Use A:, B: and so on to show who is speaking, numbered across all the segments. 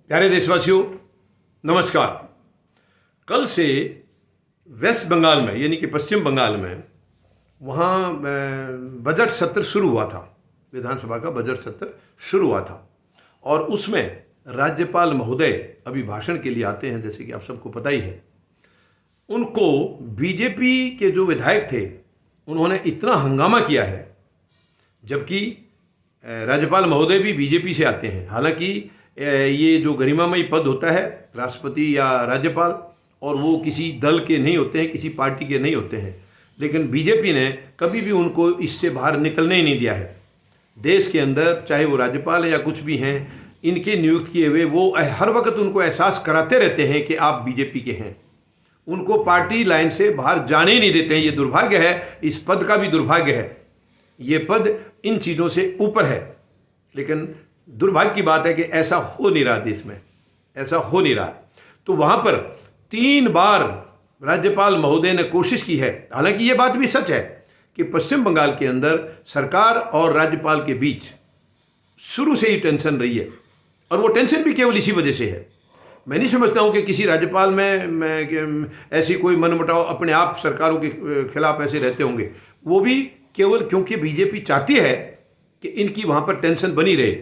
A: प्यारे देशवासियों, नमस्कार। कल से वेस्ट बंगाल में यानी कि पश्चिम बंगाल में वहाँ बजट सत्र शुरू हुआ था। विधानसभा का बजट सत्र शुरू हुआ था और उसमें राज्यपाल महोदय अभिभाषण के लिए आते हैं, जैसे कि आप सबको पता ही है। उनको बीजेपी के जो विधायक थे उन्होंने इतना हंगामा किया है, जबकि राज्यपाल महोदय भी बीजेपी से आते हैं। हालांकि ये जो गरिमामयी पद होता है राष्ट्रपति या राज्यपाल, और वो किसी दल के नहीं होते हैं, किसी पार्टी के नहीं होते हैं, लेकिन बीजेपी ने कभी भी उनको इससे बाहर निकलने ही नहीं दिया है। देश के अंदर चाहे वो राज्यपाल या कुछ भी हैं, इनके नियुक्त किए हुए वो हर वक्त उनको एहसास कराते रहते हैं कि आप बीजेपी के हैं। उनको पार्टी लाइन से बाहर जाने ही नहीं देते हैं। ये दुर्भाग्य है, इस पद का भी दुर्भाग्य है। ये पद इन चीज़ों से ऊपर है, लेकिन दुर्भाग्य की बात है कि ऐसा हो नहीं रहा, देश में ऐसा हो नहीं रहा। तो वहाँ पर 3 बार राज्यपाल महोदय ने कोशिश की है। हालांकि ये बात भी सच है कि पश्चिम बंगाल के अंदर सरकार और राज्यपाल के बीच शुरू से ही टेंशन रही है, और वो टेंशन भी केवल इसी वजह से है। मैं नहीं समझता हूँ कि किसी राज्यपाल में ऐसी कोई मनमुटाव अपने आप सरकारों के खिलाफ ऐसे रहते होंगे। वो भी केवल क्योंकि बीजेपी चाहती है कि इनकी वहाँ पर टेंशन बनी रहे,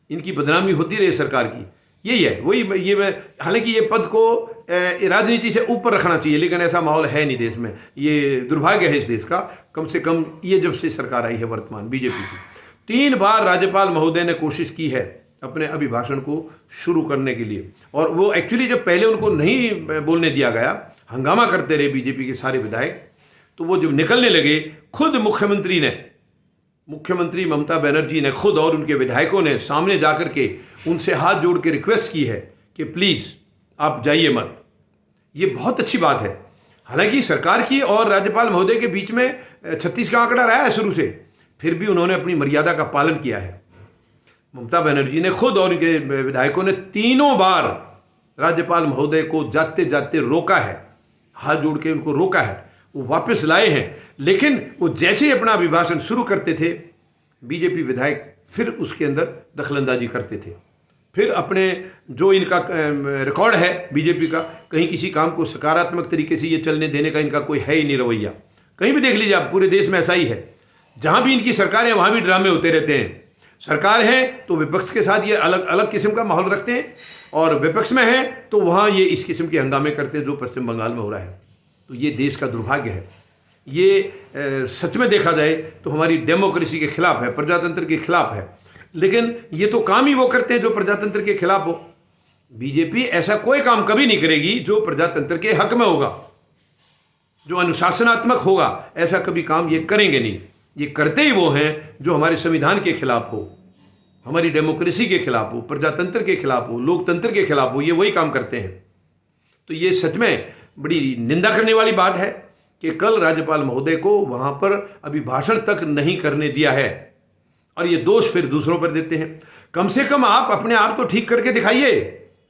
A: इनकी बदनामी होती रहे सरकार की। यही है, वही ये मैं हालांकि ये पद को राजनीति से ऊपर रखना चाहिए, लेकिन ऐसा माहौल है नहीं देश में। ये दुर्भाग्य है इस देश का। कम से कम ये जब से सरकार आई है वर्तमान बीजेपी की, 3 बार राज्यपाल महोदय ने कोशिश की है अपने अभिभाषण को शुरू करने के लिए। और वो एक्चुअली जब पहले उनको नहीं बोलने दिया गया, हंगामा करते रहे बीजेपी के सारे विधायक, तो वो जब निकलने लगे, खुद मुख्यमंत्री ममता बनर्जी ने खुद और उनके विधायकों ने सामने जाकर के उनसे हाथ जोड़ के रिक्वेस्ट की है कि प्लीज़ आप जाइए मत। ये बहुत अच्छी बात है। हालांकि सरकार की और राज्यपाल महोदय के बीच में 36 का आंकड़ा रहा है शुरू से, फिर भी उन्होंने अपनी मर्यादा का पालन किया है। ममता बनर्जी ने खुद और उनके विधायकों ने 3 बार राज्यपाल महोदय को जाते जाते रोका है, हाथ जोड़ के उनको रोका है। वो वापस लाए हैं, लेकिन वो जैसे ही अपना अभिभाषण शुरू करते थे, बीजेपी विधायक फिर उसके अंदर दखलंदाजी करते थे। फिर अपने जो इनका रिकॉर्ड है बीजेपी का, कहीं किसी काम को सकारात्मक तरीके से ये चलने देने का इनका कोई है ही नहीं रवैया। कहीं भी देख लीजिए आप, पूरे देश में ऐसा ही है। जहाँ भी इनकी सरकार है वहाँ भी ड्रामे होते रहते हैं। सरकार है तो विपक्ष के साथ ये अलग अलग किस्म का माहौल रखते हैं, और विपक्ष में है तो वहाँ ये इस किस्म के हंगामे करते हैं जो पश्चिम बंगाल में हो रहा है। तो ये देश का दुर्भाग्य है। ये सच में देखा जाए तो हमारी डेमोक्रेसी के खिलाफ है, प्रजातंत्र के खिलाफ है। लेकिन ये तो काम ही वो करते हैं जो प्रजातंत्र के खिलाफ हो। बीजेपी ऐसा कोई काम कभी नहीं करेगी जो प्रजातंत्र के हक में होगा, जो अनुशासनात्मक होगा। ऐसा कभी काम ये करेंगे नहीं। ये करते ही वो हैं जो हमारे संविधान के खिलाफ हो, हमारी डेमोक्रेसी के खिलाफ हो, प्रजातंत्र के खिलाफ हो, लोकतंत्र के खिलाफ हो। ये वही काम करते हैं। तो ये सच में बड़ी निंदा करने वाली बात है कि कल राज्यपाल महोदय को वहाँ पर अभिभाषण तक नहीं करने दिया है, और ये दोष फिर दूसरों पर देते हैं। कम से कम आप अपने आप तो ठीक करके दिखाइए,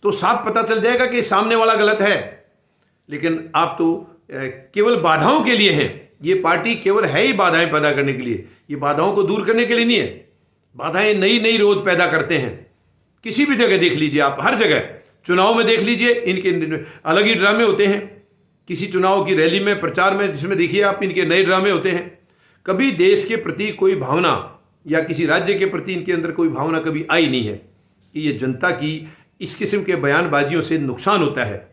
A: तो साफ पता चल जाएगा कि सामने वाला गलत है। लेकिन आप तो केवल बाधाओं के लिए हैं। ये पार्टी केवल है ही बाधाएं पैदा करने के लिए, ये बाधाओं को दूर करने के लिए नहीं है। बाधाएं नई नई रोज पैदा करते हैं। किसी भी जगह देख लीजिए आप, हर जगह, चुनाव में देख लीजिए, इनके अलग ही ड्रामे होते हैं। किसी चुनाव की रैली में, प्रचार में, जिसमें देखिए आप, इनके नए ड्रामे होते हैं। कभी देश के प्रति कोई भावना या किसी राज्य के प्रति इनके अंदर कोई भावना कभी आई नहीं है कि ये जनता की इस किस्म के बयानबाजियों से नुकसान होता है,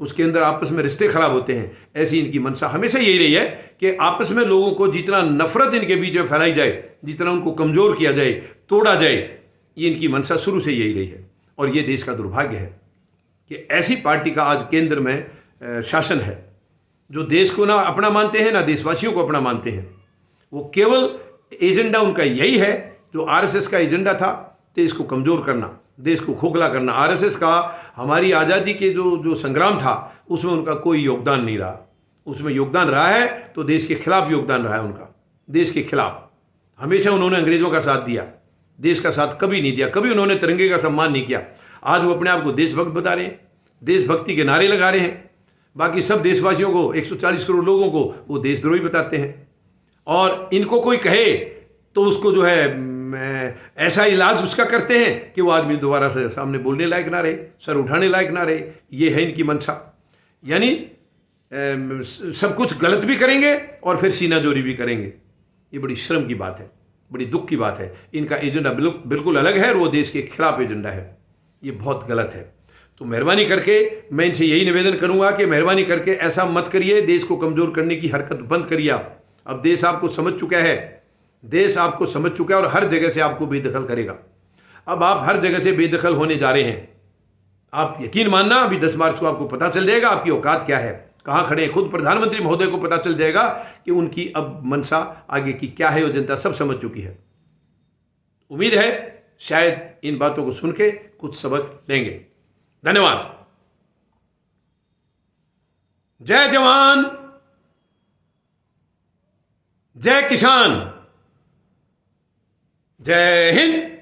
A: उसके अंदर आपस में रिश्ते खराब होते हैं। ऐसी इनकी मंशा हमेशा यही रही है कि आपस में लोगों को जितना नफरत इनके बीच में फैलाई जाए, जितना उनको कमज़ोर किया जाए, तोड़ा जाए, ये इनकी मंशा शुरू से यही रही है। और ये देश का दुर्भाग्य है कि ऐसी पार्टी का आज केंद्र में शासन है, जो देश को ना अपना मानते हैं ना देशवासियों को अपना मानते हैं। वो केवल एजेंडा उनका यही है जो आरएसएस का एजेंडा था, देश को कमज़ोर करना, देश को खोखला करना। आरएसएस का हमारी आज़ादी के जो संग्राम था उसमें उनका कोई योगदान नहीं रहा। उसमें योगदान रहा है तो देश के खिलाफ योगदान रहा है उनका। देश के खिलाफ हमेशा उन्होंने अंग्रेज़ों का साथ दिया, देश का साथ कभी नहीं दिया। कभी उन्होंने तिरंगे का सम्मान नहीं किया। आज वो अपने आप को देशभक्त बता रहे हैं, देशभक्ति के नारे लगा रहे हैं। बाकी सब देशवासियों को, 140 करोड़ लोगों को वो देशद्रोही बताते हैं। और इनको कोई कहे तो उसको जो है ऐसा इलाज उसका करते हैं कि वो आदमी दोबारा से सामने बोलने लायक ना रहे, सर उठाने लायक ना रहे। ये है इनकी मंशा। यानी सब कुछ गलत भी करेंगे और फिर सीना जोरी भी करेंगे। ये बड़ी शर्म की बात है, बड़ी दुख की बात है। इनका एजेंडा बिल्कुल अलग है और वो देश के खिलाफ एजेंडा है। ये बहुत गलत है। तो मेहरबानी करके मैं इनसे यही निवेदन करूंगा कि मेहरबानी करके ऐसा मत करिए, देश को कमज़ोर करने की हरकत बंद करिए आप। अब देश आपको समझ चुका है, देश आपको समझ चुका है और हर जगह से आपको बेदखल करेगा। अब आप हर जगह से बेदखल होने जा रहे हैं। आप यकीन मानना, अभी 10 मार्च को आपको पता चल जाएगा आपकी औकात क्या है, कहाँ खड़े हैं। खुद प्रधानमंत्री महोदय को पता चल जाएगा कि उनकी अब मंशा आगे की क्या है, वो जनता सब समझ चुकी है। उम्मीद है शायद इन बातों को सुन के कुछ सबक लेंगे। धन्यवाद। जय जवान, जय किसान, जय हिंद।